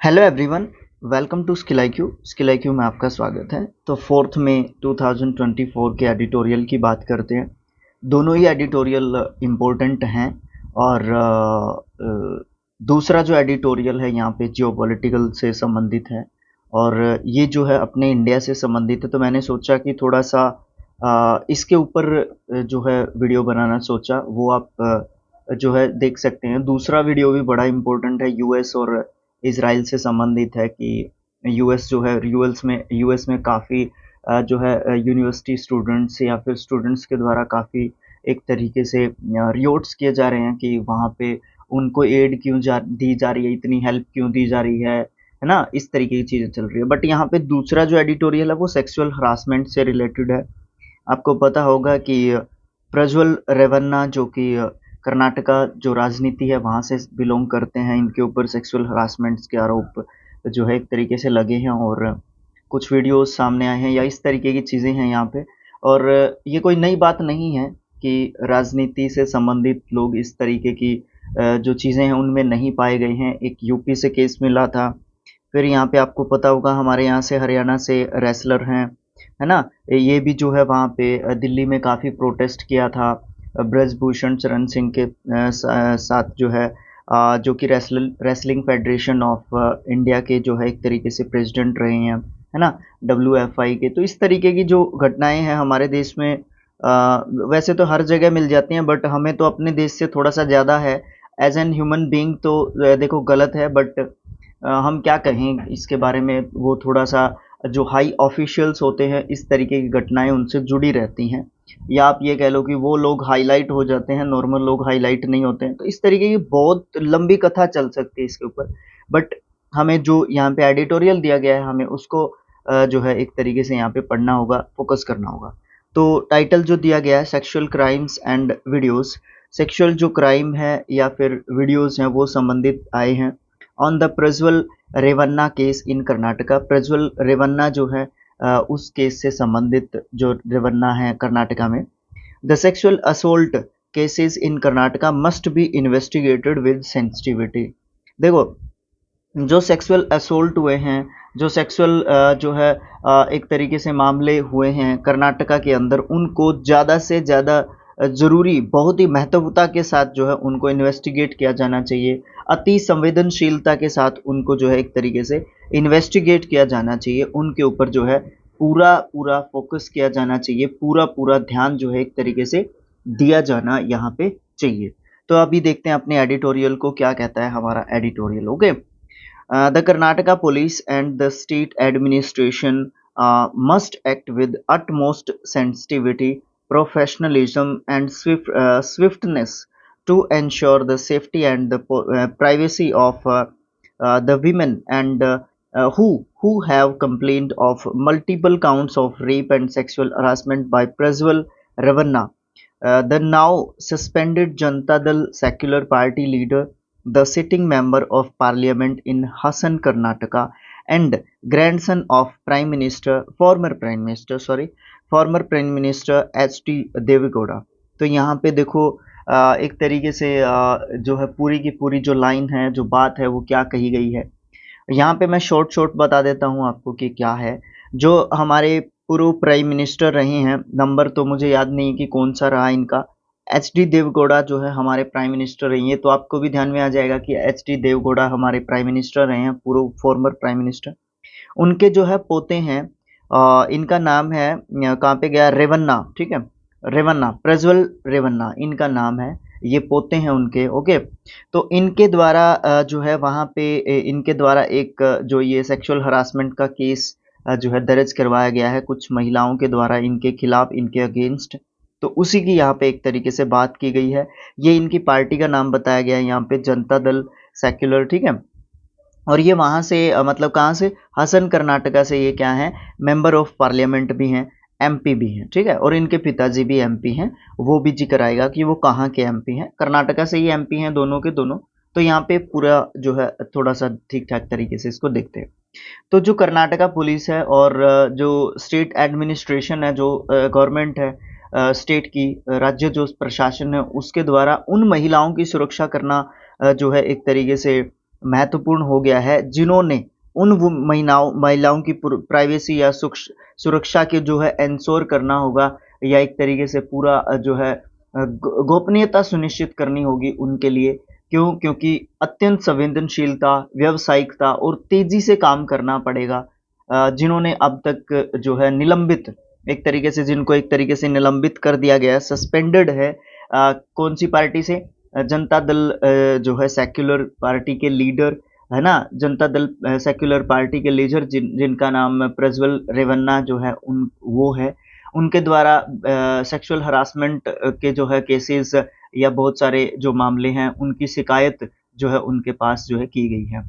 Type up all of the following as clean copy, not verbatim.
Hello everyone, welcome to skill IQ में आपका स्वागत है। तो 4 मई 2024 के एडिटोरियल की बात करते हैं। दोनों ही एडिटोरियल इम्पोर्टेंट हैं और दूसरा जो एडिटोरियल है यहाँ पे जियोपॉलिटिकल से संबंधित है और ये जो है अपने इंडिया से संबंधित है। तो मैंने सोचा कि थोड़ा सा इसके ऊपर जो है वीडियो बनाना सोचा, वो आप जो है देख सकते हैं। दूसरा वीडियो भी बड़ा इम्पोर्टेंट है, यूएस और इजराइल से संबंधित है कि यूएस जो है यूएस में काफ़ी जो है यूनिवर्सिटी स्टूडेंट्स या फिर स्टूडेंट्स के द्वारा काफ़ी एक तरीके से रियोट्स किए जा रहे हैं कि वहाँ पे उनको एड क्यों दी जा रही है, इतनी हेल्प क्यों दी जा रही है ना। इस तरीके की चीज़ें चल रही है। बट यहाँ पे दूसरा जो एडिटोरियल है वो सेक्सुअल हरासमेंट से रिलेटेड है। आपको पता होगा कि प्रज्वल रेवन्ना जो कि कर्नाटका जो राजनीति है वहाँ से बिलोंग करते हैं, इनके ऊपर सेक्सुअल हरासमेंट्स के आरोप जो है एक तरीके से लगे हैं और कुछ वीडियोस सामने आए हैं या इस तरीके की चीज़ें हैं यहाँ पे। और ये कोई नई बात नहीं है कि राजनीति से संबंधित लोग इस तरीके की जो चीज़ें हैं उनमें नहीं पाए गए हैं। एक यूपी से केस मिला था, फिर यहाँ पे आपको पता होगा हमारे यहाँ से हरियाणा से रेसलर हैं, है ना। ये भी जो है वहाँ पे दिल्ली में काफ़ी प्रोटेस्ट किया था ब्रजभूषण शरण सिंह के साथ जो है जो कि रेसलिंग फेडरेशन ऑफ इंडिया के जो है एक तरीके से प्रेसिडेंट रहे हैं, है ना, WFI के। तो इस तरीके की जो घटनाएं हैं हमारे देश में वैसे तो हर जगह मिल जाती हैं, बट हमें तो अपने देश से थोड़ा सा ज़्यादा है। एज एन ह्यूमन बीइंग तो देखो गलत है, बट हम क्या कहें इसके बारे में। वो थोड़ा सा जो हाई ऑफिशियल्स होते हैं इस तरीके की घटनाएं उनसे जुड़ी रहती हैं, या आप ये कह लो कि वो लोग हाईलाइट हो जाते हैं, नॉर्मल लोग हाईलाइट नहीं होते हैं। तो इस तरीके की बहुत लंबी कथा चल सकती है इसके ऊपर। बट हमें जो यहाँ पे एडिटोरियल दिया गया है हमें उसको जो है एक तरीके से यहाँ पे पढ़ना होगा, फोकस करना होगा। तो टाइटल जो दिया गया है sexual crimes and videos, sexual जो क्राइम है या फिर वीडियोस हैं वो संबंधित आए हैं on the Prajwal Revanna case in Karnataka. Prajwal Revanna जो है उस केस से संबंधित जो रेवन्ना है कर्नाटका में। The sexual assault cases in Karnataka must be investigated with sensitivity. देखो, जो सेक्सुअल असोल्ट हुए हैं, जो सेक्सुअल जो है एक तरीके से मामले हुए हैं कर्नाटका के अंदर, उनको ज़्यादा से ज़्यादा ज़रूरी, बहुत ही महत्वता के साथ जो है उनको इन्वेस्टिगेट किया जाना चाहिए। अति संवेदनशीलता के साथ उनको जो है एक तरीके से इन्वेस्टिगेट किया जाना चाहिए। उनके ऊपर जो है पूरा पूरा फोकस किया जाना चाहिए, पूरा पूरा ध्यान जो है एक तरीके से दिया जाना यहाँ पे चाहिए। तो अभी देखते हैं अपने एडिटोरियल को क्या कहता है हमारा editorial. Okay, the Karnataka police and the state administration must act with utmost sensitivity, professionalism, and swiftness to ensure the safety and the privacy of the women and who have complained of multiple counts of rape and sexual harassment by Prajwal Ravanna, the now suspended Janata Dal secular party leader, the sitting member of parliament in Hassan, Karnataka, and grandson of former Prime Minister H.D. Devegowda। तो यहाँ पे देखो एक तरीके से जो है पूरी की पूरी जो लाइन है, जो बात है, वो क्या कही गई है। यहाँ पे मैं शॉर्ट बता देता हूँ आपको कि क्या है। जो हमारे पूर्व प्राइम मिनिस्टर रहे हैं, नंबर तो मुझे याद नहीं कि कौन सा रहा इनका, एच.डी. देवगौड़ा जो है हमारे प्राइम मिनिस्टर रही हैं। तो आपको भी ध्यान में आ जाएगा कि एच.डी. देवगौड़ा हमारे प्राइम मिनिस्टर रहे हैं, पूर्व फॉर्मर प्राइम मिनिस्टर। उनके जो है पोते हैं, इनका नाम है कहाँ पे गया, रेवन्ना, ठीक है, रेवन्ना, प्रज्वल रेवन्ना इनका नाम है, ये पोते हैं उनके। ओके, तो इनके द्वारा जो है वहाँ पे इनके द्वारा एक जो ये सेक्सुअल हरासमेंट का केस जो है दर्ज करवाया गया है कुछ महिलाओं के द्वारा इनके खिलाफ, इनके अगेंस्ट। तो उसी की यहाँ पे एक तरीके से बात की गई है। ये इनकी पार्टी का नाम बताया गया है यहाँ पे, जनता दल सेक्युलर, ठीक है। और ये वहाँ से मतलब कहाँ से, हसन कर्नाटका से ये क्या है, मेंबर ऑफ पार्लियामेंट भी हैं, MP भी हैं, ठीक है। और इनके पिताजी भी MP हैं, वो भी जिक्र आएगा कि वो कहाँ के MP हैं। कर्नाटका से ही MP हैं दोनों के दोनों। तो यहाँ पे पूरा जो है थोड़ा सा ठीक ठाक तरीके से इसको देखते हैं। तो जो कर्नाटका पुलिस है और जो स्टेट एडमिनिस्ट्रेशन है, जो गवर्नमेंट है स्टेट की, राज्य जो प्रशासन है, उसके द्वारा उन महिलाओं की सुरक्षा करना जो है एक तरीके से महत्वपूर्ण हो गया है, जिन्होंने उन महिलाओं की प्राइवेसी या सुरक्षा के जो है इंश्योर करना होगा, या एक तरीके से पूरा जो है गोपनीयता सुनिश्चित करनी होगी उनके लिए। क्यों? क्योंकि अत्यंत संवेदनशीलता, व्यावसायिकता और तेजी से काम करना पड़ेगा। जिन्होंने अब तक जो है निलंबित, एक तरीके से जिनको एक तरीके से निलंबित कर दिया गया है, सस्पेंडेड है। कौन सी पार्टी से? जनता दल जो है सेक्युलर पार्टी के लीडर, है ना, जनता दल सेक्युलर पार्टी के लीडर जिनका नाम प्रज्वल रेवन्ना जो है, उन वो है, उनके द्वारा सेक्सुअल हरासमेंट के जो है केसेस या बहुत सारे जो मामले हैं उनकी शिकायत जो है उनके पास जो है की गई है।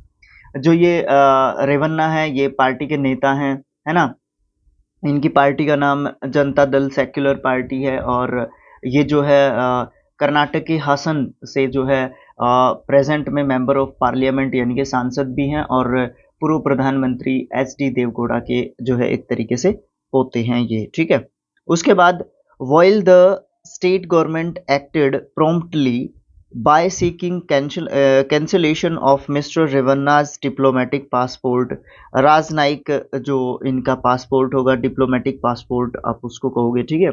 जो ये रेवन्ना है, ये पार्टी के नेता हैं, है ना। इनकी पार्टी का नाम जनता दल सेक्युलर पार्टी है, और ये जो है कर्नाटक के हासन से जो है प्रेजेंट में मेंबर ऑफ पार्लियामेंट यानी कि सांसद भी हैं, और पूर्व प्रधानमंत्री एच डी देवगौड़ा के जो है एक तरीके से पोते हैं ये, ठीक है। उसके बाद while the state government acted promptly by seeking cancellation of Mr. Revanna's diplomatic passport, राजनयिक जो इनका पासपोर्ट होगा, डिप्लोमेटिक पासपोर्ट आप उसको कहोगे, ठीक है,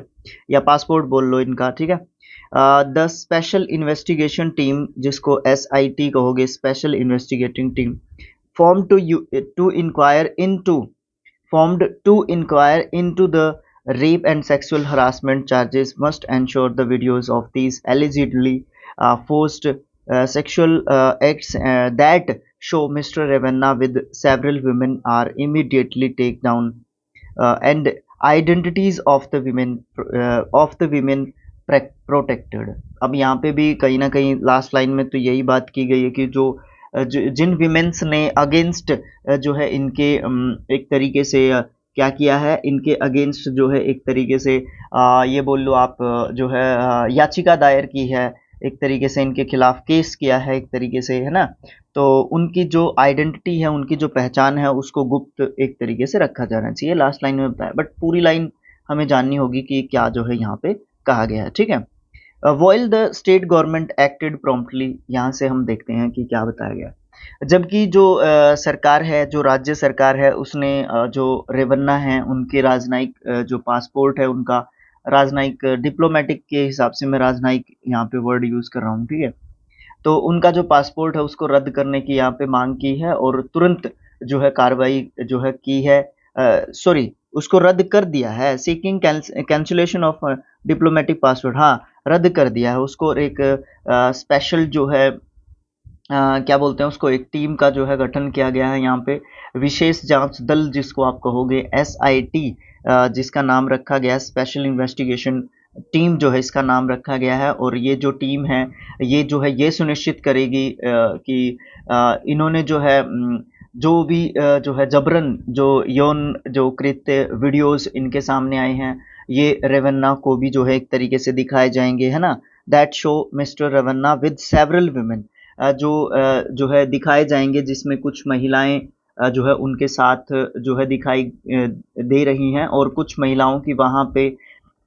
या पासपोर्ट बोल लो इनका, ठीक है। द स्पेशल इन्वेस्टिगेशन टीम, जिसको SIT कहोगे, special investigating team, formed to inquire into formed to inquire into the rape and sexual harassment charges must ensure the videos of these allegedly forced sexual acts that show Mr. Ravanna with several women are immediately taken down, and identities of the women protected। अब यहाँ पे भी कहीं ना कहीं last line में तो यही बात की गई है कि जिन विमेंस ने अगेंस्ट जो है इनके एक तरीके से क्या किया है, इनके अगेंस्ट जो है एक तरीके से ये बोल लो आप, जो है याचिका दायर की है, एक तरीके से इनके खिलाफ केस किया है एक तरीके से, है ना। तो उनकी जो आइडेंटिटी है, उनकी जो पहचान है, उसको गुप्त एक तरीके से रखा जाना चाहिए, लास्ट लाइन में बताया, बट पूरी लाइन हमें जाननी होगी कि क्या जो है यहाँ पे कहा गया है, ठीक है। while the state government acted promptly, यहाँ से हम देखते हैं कि क्या बताया गया। जबकि जो सरकार है, जो राज्य सरकार है, उसने जो रेवन्ना है उनके राजनयिक जो पासपोर्ट है उनका, राजनयिक डिप्लोमेटिक के हिसाब से मैं राजनयिक यहाँ पे वर्ड यूज कर रहा हूँ, ठीक है। तो उनका जो पासपोर्ट है उसको रद्द करने की यहाँ पे मांग की है, और तुरंत जो है कार्रवाई जो है की है, सॉरी, उसको रद्द कर दिया है। Seeking cancellation of diplomatic passport, हाँ, रद्द कर दिया है उसको। और एक स्पेशल जो है क्या बोलते हैं उसको, एक टीम का जो है गठन किया गया है यहाँ पे, विशेष जांच दल जिसको आप कहोगे, SIT, जिसका नाम रखा गया है स्पेशल इन्वेस्टिगेशन टीम, जो है इसका नाम रखा गया है। और ये जो टीम है, ये जो है ये सुनिश्चित करेगी कि इन्होंने जो है जो भी जो है जबरन जो यौन जो कृत्य वीडियोस इनके सामने आए हैं, ये रेवन्ना को भी जो है एक तरीके से दिखाए जाएंगे, है ना। That show mister Revanna with several women, जो है दिखाए जाएंगे, जिसमें कुछ महिलाएं जो है उनके साथ जो है दिखाई दे रही हैं, और कुछ महिलाओं की वहाँ पे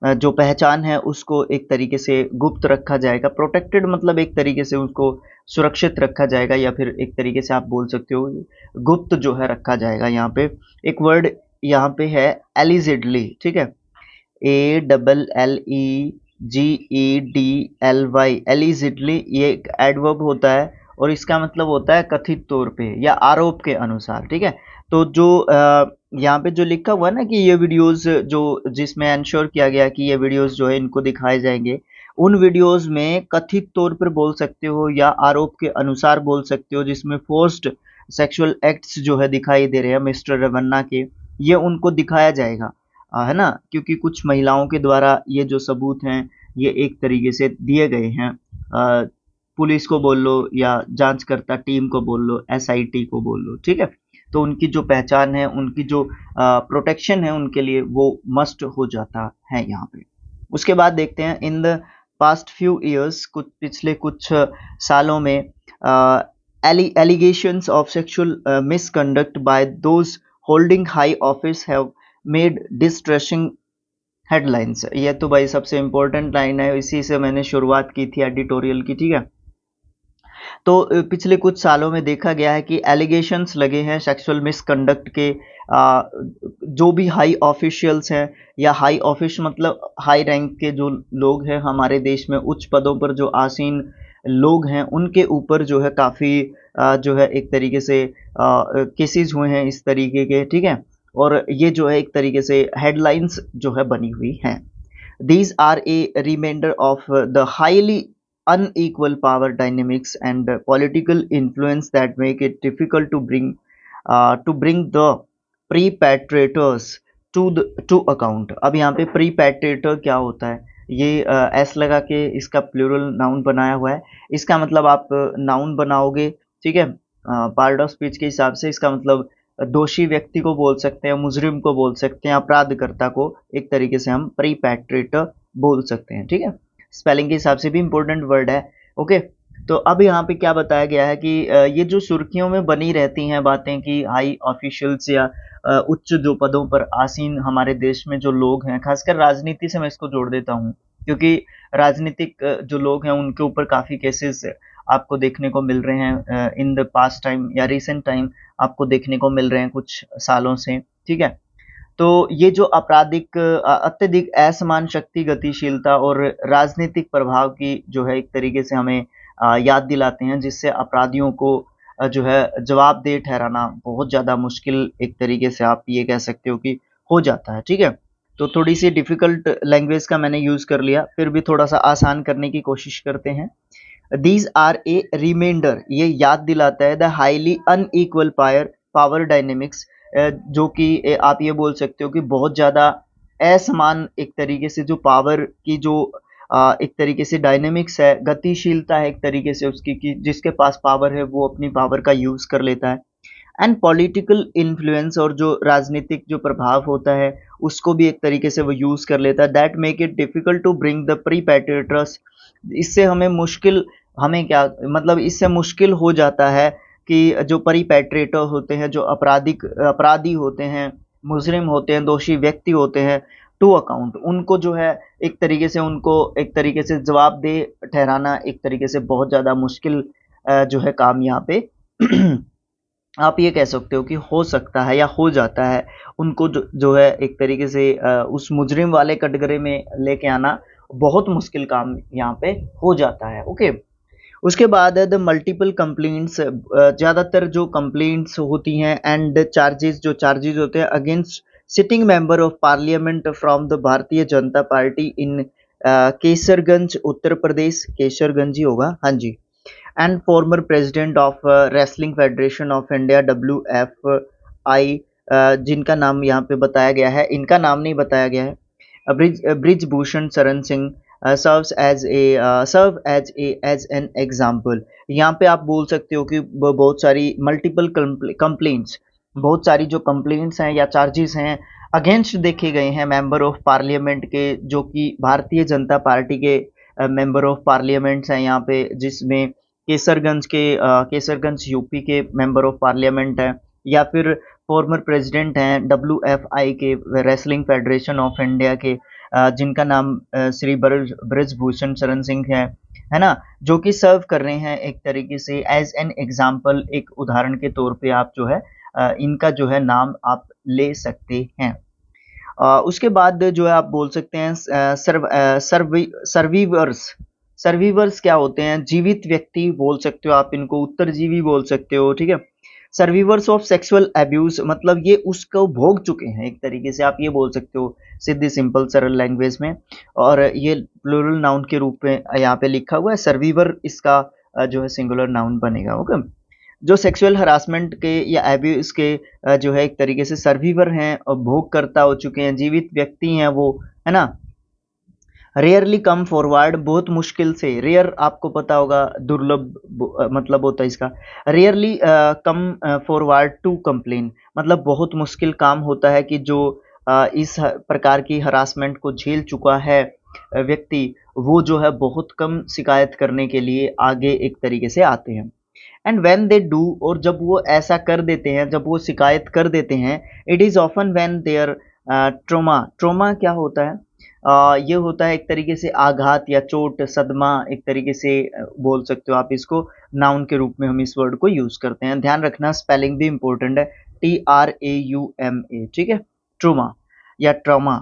जो पहचान है उसको एक तरीके से गुप्त रखा जाएगा। प्रोटेक्टेड मतलब एक तरीके से उसको सुरक्षित रखा जाएगा, या फिर एक तरीके से आप बोल सकते हो गुप्त जो है रखा जाएगा। यहाँ पे एक वर्ड यहाँ पे है एलिजिडली, ठीक है, ALLEGEDLY, एलिजिडली, ये एक एडवर्ब होता है, और इसका मतलब होता है कथित तौर पे या आरोप के अनुसार, ठीक है। तो जो यहाँ पे जो लिखा हुआ है ना कि ये वीडियोस जो जिसमें इंश्योर किया गया कि ये वीडियोस जो है इनको दिखाए जाएंगे, उन वीडियोस में कथित तौर पर बोल सकते हो या आरोप के अनुसार बोल सकते हो, जिसमें फोर्स्ड सेक्सुअल एक्ट्स जो है दिखाई दे रहे हैं मिस्टर रेवन्ना के, ये उनको दिखाया जाएगा, है ना। क्योंकि कुछ महिलाओं के द्वारा ये जो सबूत हैं ये एक तरीके से दिए गए हैं, पुलिस को बोल लो या जांचकर्ता टीम को बोल लो, SIT को बोल लो, ठीक है। तो उनकी जो पहचान है, उनकी जो प्रोटेक्शन है उनके लिए, वो मस्ट हो जाता है यहाँ पे। उसके बाद देखते हैं in the past few years, कुछ पिछले कुछ सालों में allegations of sexual misconduct by those holding high office have made distressing headlines। ये तो भाई सबसे इम्पोर्टेंट लाइन है, इसी से मैंने शुरुआत की थी एडिटोरियल की, ठीक है। तो पिछले कुछ सालों में देखा गया है कि एलिगेशंस लगे हैं सेक्सुअल मिसकंडक्ट के। जो भी हाई ऑफिशियल्स हैं या हाई ऑफिस मतलब हाई रैंक के जो लोग हैं हमारे देश में, उच्च पदों पर जो आसीन लोग हैं, उनके ऊपर जो है काफ़ी जो है एक तरीके से केसेस हुए हैं इस तरीके के, ठीक है? और ये जो है एक तरीके से हेडलाइंस जो है बनी हुई हैं। These are a reminder of the highly unequal power dynamics and political influence that make it difficult to bring the perpetrators to account। अब यहाँ पे perpetrator क्या होता है? ये एस लगा के इसका प्लूरल नाउन बनाया हुआ है। इसका मतलब आप नाउन बनाओगे, ठीक है? पार्ट ऑफ स्पीच के हिसाब से इसका मतलब दोषी व्यक्ति को बोल सकते हैं, मुजरिम को बोल सकते हैं, अपराधकर्ता को एक तरीके से हम प्रीपैट्रेटर बोल सकते हैं, ठीक है? स्पेलिंग के हिसाब से भी इम्पोर्टेंट वर्ड है। ओके, तो अब यहाँ पे क्या बताया गया है कि ये जो सुर्खियों में बनी रहती हैं बातें कि हाई ऑफिशियल्स या उच्च जो पदों पर आसीन हमारे देश में जो लोग हैं, खासकर राजनीति से मैं इसको जोड़ देता हूँ, क्योंकि राजनीतिक जो लोग हैं उनके ऊपर काफ़ी केसेस आपको देखने को मिल रहे हैं इन द पास्ट टाइम या रिसेंट टाइम आपको देखने को मिल रहे हैं कुछ सालों से, ठीक है? तो ये जो आपराधिक अत्यधिक असमान शक्ति, गतिशीलता और राजनीतिक प्रभाव की जो है एक तरीके से हमें याद दिलाते हैं, जिससे अपराधियों को जो है जवाबदेह ठहराना बहुत ज़्यादा मुश्किल एक तरीके से आप ये कह सकते हो कि हो जाता है, ठीक है? तो थोड़ी-सी डिफ़िकल्ट लैंग्वेज का मैंने यूज़ कर लिया, फिर भी थोड़ा-सा आसान करने की कोशिश करते हैं। दीज आर ए रिमाइंडर, ये याद दिलाता है the highly unequal power dynamics, जो कि आप ये बोल सकते हो कि बहुत ज़्यादा असमान एक तरीके से जो पावर की जो एक तरीके से डायनेमिक्स है, गतिशीलता है एक तरीके से उसकी, कि जिसके पास पावर है वो अपनी पावर का यूज़ कर लेता है। एंड पॉलिटिकल इन्फ्लुएंस, और जो राजनीतिक जो प्रभाव होता है उसको भी एक तरीके से वो यूज़ कर लेता है। That make it difficult to bring the perpetrators, इससे हमें मुश्किल, हमें क्या मतलब इससे मुश्किल हो जाता है कि जो परिपैट्रेटर होते हैं, जो अपराधी होते हैं, मुजरिम होते हैं, दोषी व्यक्ति होते हैं, टू अकाउंट, उनको जो है एक तरीके से उनको एक तरीके से जवाबदेह ठहराना एक तरीके से बहुत ज़्यादा मुश्किल जो है काम यहाँ पे आप ये कह सकते हो कि हो सकता है या हो जाता है। उनको जो है एक तरीके से उस मुजरिम वाले कटघरे में लेके आना बहुत मुश्किल काम यहाँ पे हो जाता है। ओके, उसके बाद है द मल्टीपल कंप्लेंट्स, ज़्यादातर जो कंप्लेंट्स होती हैं एंड चार्जेस, जो चार्जेस होते हैं against sitting member of parliament from the Bharatiya Janata Party in Kaiserganj Uttar Pradesh, Kaiserganj ही होगा, हाँ जी, and former president of wrestling federation of India WFI, जिनका नाम यहाँ पे बताया गया है, इनका नाम नहीं बताया गया है, Brijbhushan Sharan Singh serve as an example. यहाँ पे आप बोल सकते हो कि बहुत सारी मल्टीपल कंप्लेंट्स, बहुत सारी जो कंप्लेंट्स हैं या चार्जेस हैं अगेंस्ट देखे गए हैं मेंबर ऑफ पार्लियामेंट के, जो कि भारतीय जनता पार्टी के मेंबर ऑफ पार्लियामेंट्स हैं यहाँ पे, जिसमें केसरगंज यूपी के मेंबर ऑफ पार्लियामेंट हैं, या फिर फॉर्मर प्रेसिडेंट हैं WFI के, रेसलिंग फेडरेशन ऑफ इंडिया के, जिनका नाम श्री ब्रजभूषण शरण सिंह है ना, जो कि सर्व कर रहे हैं एक तरीके से एज एन एग्जाम्पल, एक उदाहरण के तौर पे आप जो है इनका जो है नाम आप ले सकते हैं। उसके बाद जो है आप बोल सकते हैं सर्वीवर्स। सर्वीवर्स क्या होते हैं? जीवित व्यक्ति बोल सकते हो आप इनको, उत्तरजीवी बोल सकते हो, ठीक है? सर्वीवर्स ऑफ सेक्सुअल अब्यूज, मतलब ये उसको भोग चुके हैं एक तरीके से, आप ये बोल सकते हो सीधी सिंपल सरल लैंग्वेज में, और ये प्लूरल नाउन के रूप में यहाँ पे लिखा हुआ है। सर्वीवर इसका जो है सिंगुलर नाउन बनेगा। ओके, जो सेक्सुअल हरासमेंट के या एब्यूज के जो है एक तरीके से सर्वीवर हैं और भोगकर्ता हो चुके हैं, जीवित व्यक्ति हैं वो, है ना। रेयरली कम फॉरवर्ड, बहुत मुश्किल से, रेयर आपको पता होगा दुर्लभ मतलब होता है इसका, rarely come forward to complain, मतलब बहुत मुश्किल काम होता है कि जो इस प्रकार की हरासमेंट को झेल चुका है व्यक्ति, वो जो है बहुत कम शिकायत करने के लिए आगे एक तरीके से आते हैं। एंड व्हेन दे डू, और जब वो ऐसा कर देते हैं, जब वो शिकायत कर देते हैं, it is often when there trauma, trauma क्या होता है? ये होता है एक तरीके से आघात या चोट, सदमा, एक तरीके से बोल सकते हो आप इसको। नाउन के रूप में हम इस वर्ड को यूज़ करते हैं। ध्यान रखना स्पेलिंग भी इम्पोर्टेंट है, TRAUMA, ठीक है? ट्रूमा या ट्रॉमा,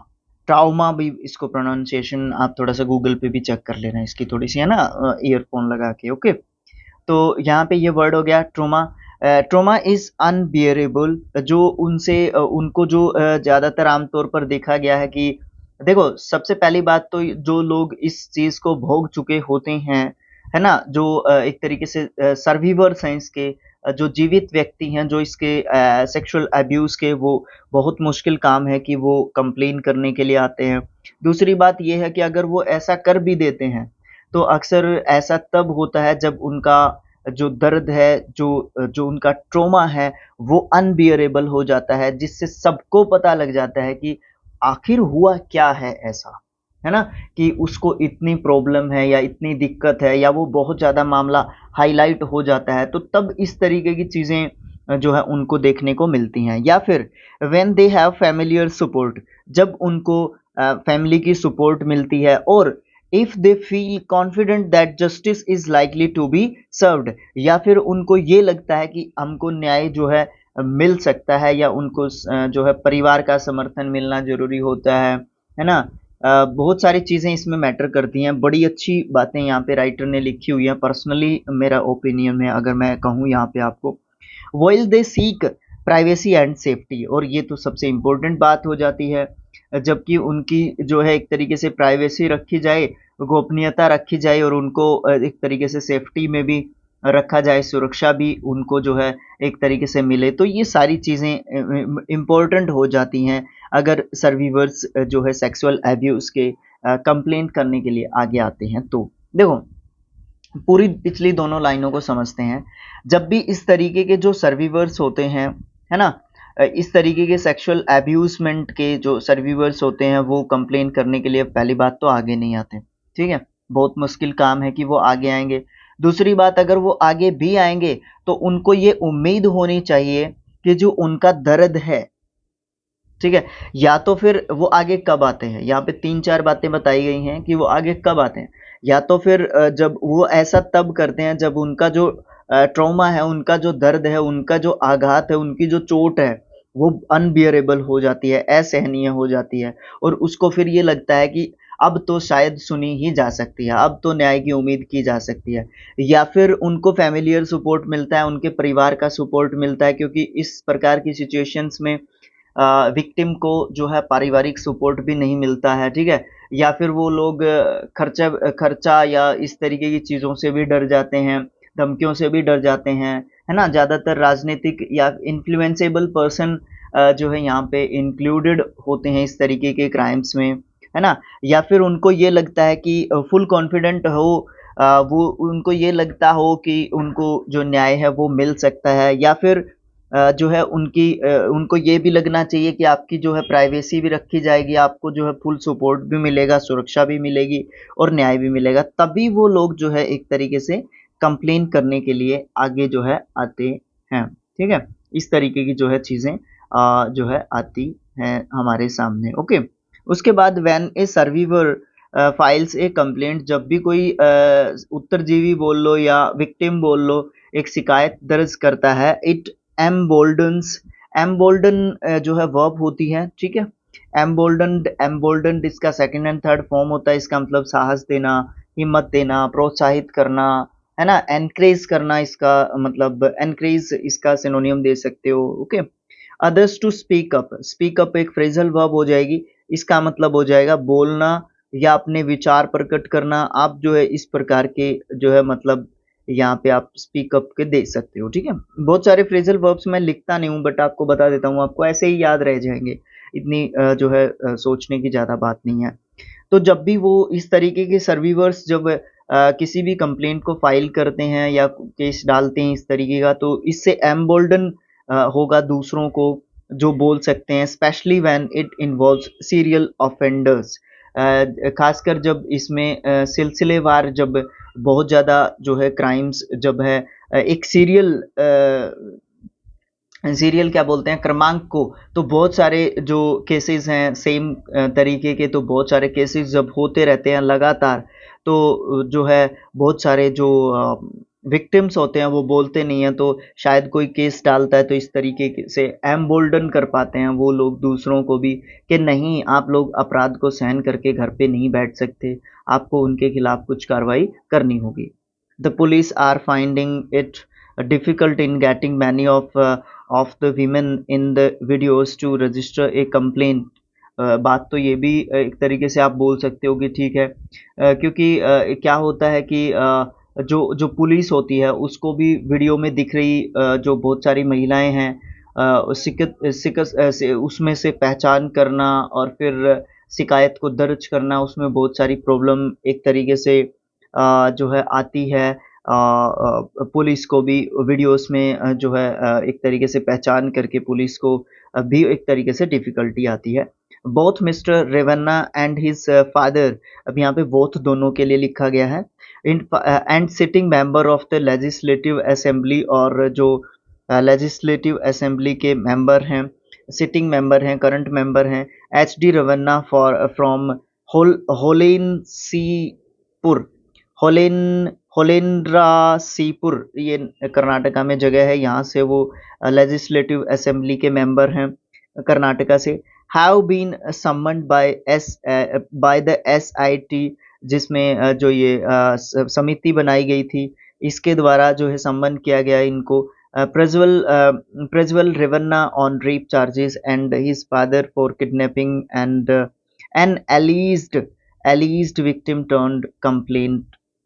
ट्राउमा भी इसको प्रोनाउंसिएशन आप थोड़ा-सा गूगल पे भी चेक कर लेना इसकी थोड़ी-सी, है ना? ईयरफ़ोन लगा के, ओके? तो यहाँ पे ये वर्ड हो गया ट्रॉमा। ट्रॉमा इज़ अनबियरेबल, जो उनको जो ज़्यादातर आमतौर पर देखा गया है कि देखो, सबसे पहली बात तो जो लोग इस चीज़ को भोग चुके होते हैं, है ना? जो एक तरीके से सर्वाइवर्स हैं इसके, जो जीवित व्यक्ति हैं, जो इसके सेक्सुअल अब्यूज़ के, वो बहुत मुश्किल काम है कि वो कंप्लेन करने के लिए आते हैं। दूसरी बात ये है कि अगर वो ऐसा कर भी देते हैं, तो अक्सर ऐसा तब होता है जब उनका जो दर्द है, जो उनका ट्रॉमा है, वो अनबियरेबल हो जाता है, जिससे सबको पता लग जाता है कि आखिर हुआ क्या है ऐसा, है ना? कि उसको इतनी प्रॉब्लम है या इतनी दिक्कत है या वो बहुत ज़्यादा मामला हाइलाइट हो जाता है, तो तब इस तरीके की चीज़ें जो है उनको देखने को मिलती हैं। या फिर when they have familial support, जब उनको फैमिली की सपोर्ट मिलती है, और if they feel confident that justice is likely to be served, या फिर उनको ये लगता है कि हमको न्याय जो है मिल सकता है, या उनको जो है परिवार का समर्थन मिलना जरूरी होता है ना? बहुत सारी चीजें इसमें मैटर करती हैं। बड़ी अच्छी बातें यहाँ पे राइटर ने लिखी हुई हैं, पर्सनली मेरा ओपिनियन है अगर मैं कहूँ यहाँ पे आपको। While they seek privacy and safety, और ये तो सबसे इम्पोर्टेंट बात हो जाती है, जबकि उनकी जो है एक तरीके से प्राइवेसी रखी जाए, गोपनीयता रखी जाए, और उनको एक तरीके से सेफ्टी में भी रखा जाए, सुरक्षा भी उनको जो है एक तरीके से मिले, तो ये सारी चीज़ें इम्पोर्टेंट हो जाती हैं अगर सर्वाइवर्स जो है सेक्सुअल अब्यूज़ के कंप्लेंट करने के लिए आगे आते हैं तो। देखो, पूरी पिछली दोनों लाइनों को समझते हैं। जब भी इस तरीके के जो सर्वाइवर्स होते हैं, है ना? इस तरीके के सेक्सुअल अब्यूज़मेंट के जो सर्वाइवर्स होते हैं, वो कंप्लेन करने के लिए पहली बात तो आगे नहीं आते, ठीक है? बहुत मुश्किल काम है कि वो आगे आएँगे। दूसरी बात, अगर वो आगे भी आएँगे, तो उनको ये उम्मीद होनी चाहिए कि जो उनका दर्द है, ठीक है? या तो फिर वो आगे कब आते हैं, यहाँ पे 3-4 बातें बताई गई हैं कि वो आगे कब आते हैं। या तो फिर जब वो ऐसा तब करते हैं जब उनका जो ट्रॉमा है, उनका जो दर्द है, उनका जो आघात है, उनकी जो चोट है, वो अनबियरेबल हो जाती है, असहनीय हो जाती है, और उसको फिर ये लगता है कि अब तो शायद सुनी ही जा सकती है, अब तो न्याय की उम्मीद की जा सकती है। या फिर उनको फ़ैमिलियल सपोर्ट मिलता है, उनके परिवार का सपोर्ट मिलता है, क्योंकि इस प्रकार की सिचुएशंस में विक्टिम को जो है पारिवारिक सपोर्ट भी नहीं मिलता है, ठीक है? या फिर वो लोग खर्चा या इस तरीके की चीज़ों से भी डर जाते हैं, धमकियों से भी डर जाते हैं, है ना? ज़्यादातर राजनीतिक या इन्फ्लुएंसेबल पर्सन जो है यहाँ पे इंक्लूडेड होते हैं इस तरीके के क्राइम्स में, है ना? या फिर उनको ये लगता है कि फुल कॉन्फिडेंट हो, वो उनको ये लगता हो कि उनको जो न्याय है वो मिल सकता है, या फिर जो है उनको ये भी लगना चाहिए कि आपकी जो है प्राइवेसी भी रखी जाएगी, आपको जो है फुल सपोर्ट भी मिलेगा, सुरक्षा भी मिलेगी और न्याय भी मिलेगा। तभी वो लोग जो है एक तरीके से कंप्लेन करने के लिए आगे जो है आते हैं, ठीक है? इस तरीके की जो है चीज़ें जो है आती हैं हमारे सामने, ओके? उसके बाद when A survivor files A complaint, जब भी कोई उत्तरजीवी बोल लो या विक्टिम बोल लो, एक शिकायत दर्ज करता है, इट एम्बोल्डन्स, एम्बोल्डन जो है वर्ब होती है, ठीक है? एम्बोल्डन्ड, एम्बोल्डन्ड इसका सेकंड एंड थर्ड फॉर्म होता है। इसका मतलब साहस देना, हिम्मत देना, प्रोत्साहित करना, है ना? एनकरेज करना, इसका मतलब एनकरेज इसका सिनोनियम दे सकते हो, okay? Others to speak up, speak up एक फ्रेजल वर्ब हो जाएगी। इसका मतलब हो जाएगा बोलना या अपने विचार प्रकट करना। आप जो है इस प्रकार के जो है मतलब यहाँ पे आप स्पीक अप के दे सकते हो, ठीक है? बहुत सारे फ्रेजल वर्ब्स मैं लिखता नहीं हूँ, बट आपको बता देता हूँ, आपको ऐसे ही याद रह जाएंगे। इतनी जो है सोचने की ज़्यादा बात नहीं है। तो जब भी वो इस तरीके के सर्वाइवर्स जब किसी भी कंप्लेंट को फाइल करते हैं या केस डालते हैं इस तरीके का, तो इससे एम्बोल्डन होगा दूसरों को, जो बोल सकते हैं, specially when it involves serial offenders. खासकर जब इसमें सिलसिलेवार, जब बहुत ज़्यादा जो है क्राइम्स जब है एक सीरियल सीरियल क्या बोलते हैं, क्रमांक को। तो बहुत सारे जो केसेस हैं सेम तरीके के, तो बहुत सारे केसेस जब होते रहते हैं लगातार, तो जो है बहुत सारे जो विक्टिम्स होते हैं वो बोलते नहीं हैं, तो शायद कोई केस डालता है तो इस तरीके से एम्बोल्डन कर पाते हैं वो लोग दूसरों को भी कि नहीं, आप लोग अपराध को सहन करके घर पे नहीं बैठ सकते, आपको उनके खिलाफ कुछ कार्रवाई करनी होगी। The police are finding it difficult in getting many of the women in the videos to register a complaint। बात तो ये भी एक तरीके से आप बोल सकते हो कि ठीक है, क्योंकि क्या होता है कि जो जो पुलिस होती है उसको भी वीडियो में दिख रही जो बहुत सारी महिलाएं हैं, उसमें से पहचान करना और फिर शिकायत को दर्ज करना, उसमें बहुत सारी प्रॉब्लम एक तरीके से जो है आती है। पुलिस को भी वीडियोस में जो है एक तरीके से पहचान करके पुलिस को भी एक तरीके से डिफ़िकल्टी आती है। Both mister Revanna and his father, अब यहाँ पे बोथ दोनों के लिए लिखा गया है। And sitting member of the legislative assembly, और जो लेजिस्लेटिव असेंबली के मेंबर हैं, सिटिंग मेंबर हैं, करंट मेंबर हैं, H D Revanna for from Holenarasipur, होलेन होलेंद्रासीपुर, ये कर्नाटका में जगह है, यहाँ से वो लेजिस्लेटिव असेंबली के मेंबर हैं कर्नाटका से। Have been summoned by the SIT, जिसमें जो ये समिति बनाई गई थी, इसके द्वारा जो है सम्मन किया गया इनको। Prajwal Revanna on rape charges and his father for kidnapping and an alleged victim turned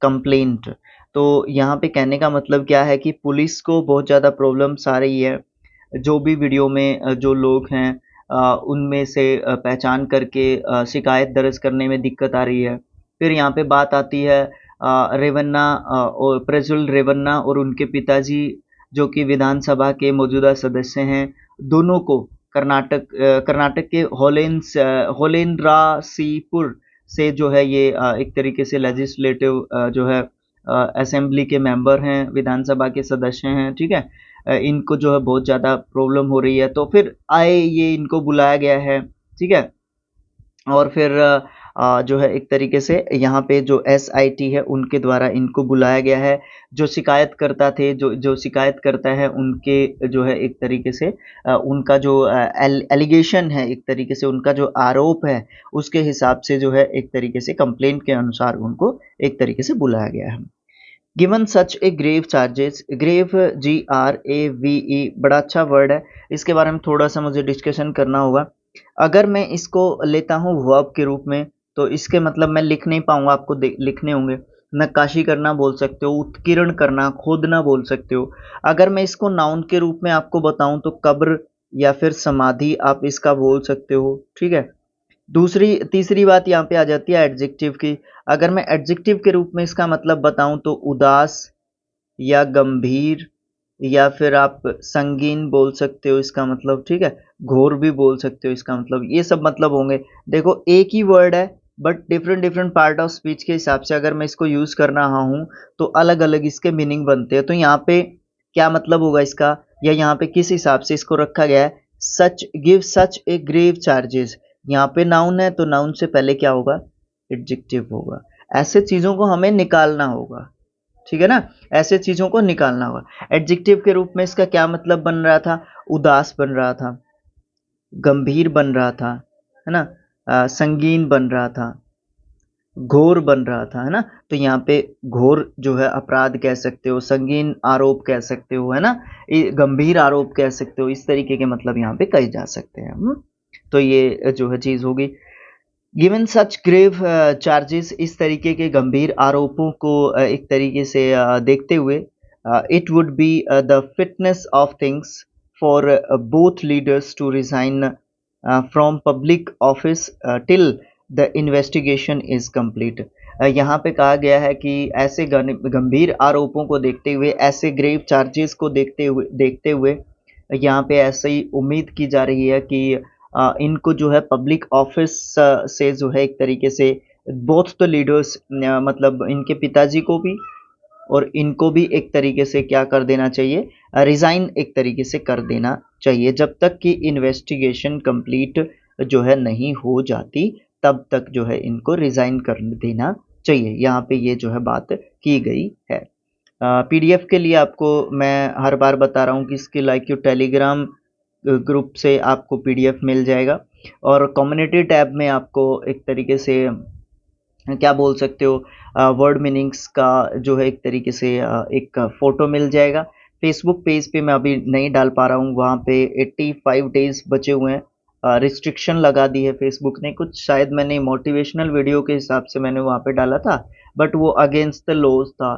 complaint. तो यहाँ पे कहने का मतलब क्या है कि पुलिस को बहुत ज़्यादा प्रॉब्लम्स आ रही है, जो भी वीडियो में जो लोग हैं उनमें से पहचान करके शिकायत दर्ज करने में दिक्कत आ रही है। फिर यहाँ पे बात आती है रेवन्ना और प्रज्वल रेवन्ना और उनके पिताजी, जो कि विधानसभा के मौजूदा सदस्य हैं, दोनों को कर्नाटक के होलेंद्रासीपुर से जो है ये एक तरीके से लेजिस्लेटिव जो है असेंबली के मेंबर हैं, विधानसभा के सदस्य हैं, ठीक है। इनको जो है बहुत ज़्यादा प्रॉब्लम हो रही है, तो फिर आए ये इनको बुलाया गया है, ठीक है। और फिर जो है एक तरीके से यहाँ पे जो एसआईटी है उनके द्वारा इनको बुलाया गया है। जो शिकायत करता थे, जो जो शिकायत करता है उनके जो है एक तरीके से उनका जो एलिगेशन है, एक तरीके से उनका जो आरोप है, उसके हिसाब से जो है एक तरीके से कंप्लेंट के अनुसार उनको एक तरीके से बुलाया गया है। गिवन सच ए ग्रेव चार्जेस, ग्रेव GRAVE, बड़ा अच्छा वर्ड है, इसके बारे में थोड़ा सा मुझे डिस्कशन करना होगा। अगर मैं इसको लेता हूँ वर्ब के रूप में, तो इसके मतलब मैं लिख नहीं पाऊंगा, आपको लिखने होंगे। नक्काशी करना बोल सकते हो, उत्कीर्ण करना, खोदना बोल सकते हो। अगर मैं इसको नाउन के रूप में आपको बताऊं तो कब्र या फिर समाधि आप इसका बोल सकते हो, ठीक है। तीसरी बात यहाँ पे आ जाती है एडजेक्टिव की। अगर मैं एडजेक्टिव के रूप में इसका मतलब बताऊं तो उदास या गंभीर, या फिर आप संगीन बोल सकते हो इसका मतलब, ठीक है। घोर भी बोल सकते हो इसका मतलब, ये सब मतलब होंगे। देखो एक ही वर्ड है but different different part of speech के हिसाब से अगर मैं इसको यूज कर रहा हूँ तो अलग अलग इसके मीनिंग बनते हैं। तो यहाँ पे क्या मतलब होगा इसका, या यहाँ पे किस हिसाब से इसको रखा गया है, सच, गिव सच ए ग्रेव चार्जेस, यहाँ पे नाउन है तो नाउन से पहले क्या होगा, एडजेक्टिव होगा। ऐसे चीजों को हमें निकालना होगा, ठीक है ना, ऐसे चीजों को निकालना होगा। एडजेक्टिव के रूप में इसका क्या मतलब बन रहा था, उदास बन रहा था, गंभीर बन रहा था, है ना, संगीन बन रहा था, घोर बन रहा था, है ना। तो यहाँ पे घोर जो है अपराध कह सकते हो, संगीन आरोप कह सकते हो, है ना, गंभीर आरोप कह सकते हो, इस तरीके के मतलब यहाँ पे कहे जा सकते हैं। तो ये जो है चीज होगी। गिवन सच ग्रेव चार्जेस, इस तरीके के गंभीर आरोपों को एक तरीके से देखते हुए, it would be the fitness of things for both leaders to resign from public office till the investigation is complete. यहाँ पे कहा गया है कि ऐसे गंभीर आरोपों को देखते हुए, ऐसे ग्रेव चार्जेस को देखते हुए यहाँ पे ऐसे ही उम्मीद की जा रही है कि इनको जो है पब्लिक ऑफिस से जो है एक तरीके से बोथ द लीडर्स, मतलब इनके पिताजी को भी और इनको भी एक तरीके से क्या कर देना चाहिए, रिज़ाइन एक तरीके से कर देना चाहिए। जब तक कि इन्वेस्टिगेशन कंप्लीट जो है नहीं हो जाती, तब तक जो है इनको रिज़ाइन कर देना चाहिए। यहाँ पे ये जो है बात की गई है। पीडीएफ के लिए आपको मैं हर बार बता रहा हूँ कि स्किल IQ टेलीग्राम ग्रुप से आपको पीडीएफ मिल जाएगा, और कम्युनिटी टैब में आपको एक तरीके से क्या बोल सकते हो, वर्ड मीनिंग्स का जो है एक तरीके से एक फ़ोटो मिल जाएगा। फ़ेसबुक पेज पे मैं अभी नहीं डाल पा रहा हूँ, वहाँ पे 85 डेज़ बचे हुए हैं। रिस्ट्रिक्शन लगा दी है फ़ेसबुक ने कुछ, शायद मैंने मोटिवेशनल वीडियो के हिसाब से मैंने वहाँ पे डाला था, बट वो अगेंस्ट द लॉज़ था।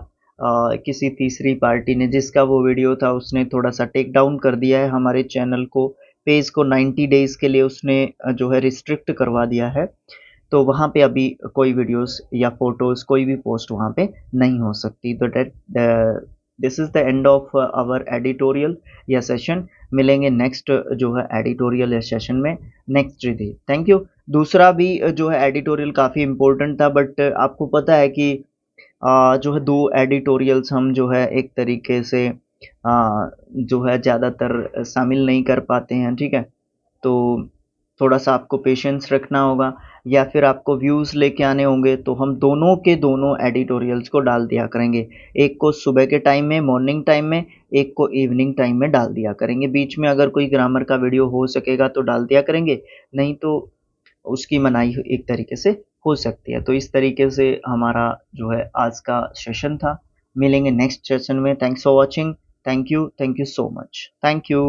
किसी तीसरी पार्टी ने, जिसका वो वीडियो था, उसने थोड़ा-सा टेक डाउन कर दिया है हमारे चैनल को, पेज को 90 डेज़ के लिए उसने जो है रिस्ट्रिक्ट करवा दिया है। तो वहाँ पे अभी कोई वीडियोस या फोटोज़ कोई भी पोस्ट वहाँ पे नहीं हो सकती। तो this is the end of our editorial या सेशन। मिलेंगे नेक्स्ट जो है एडिटोरियल या सेशन में नेक्स्ट डे। Thank you. दूसरा भी जो है एडिटोरियल काफ़ी इम्पोर्टेंट था, बट आपको पता है कि जो है 2 एडिटोरियल्स हम जो है एक तरीके से जो है ज़्यादातर शामिल नहीं कर पाते हैं, ठीक है? तो थोड़ा-सा आपको पेशेंस रखना होगा, या फिर आपको व्यूज़ लेके आने होंगे, तो हम दोनों के दोनों एडिटोरियल्स को डाल दिया करेंगे। एक को सुबह के टाइम में, मॉर्निंग टाइम में, एक को इवनिंग टाइम में डाल दिया करेंगे। बीच में अगर कोई ग्रामर का वीडियो हो सकेगा तो डाल दिया करेंगे, नहीं तो उसकी मनाही एक तरीके से हो सकती है। तो इस तरीके से हमारा जो है आज का सेशन था। मिलेंगे नेक्स्ट सेशन में। Thanks for watching. Thank you so much. Thank you.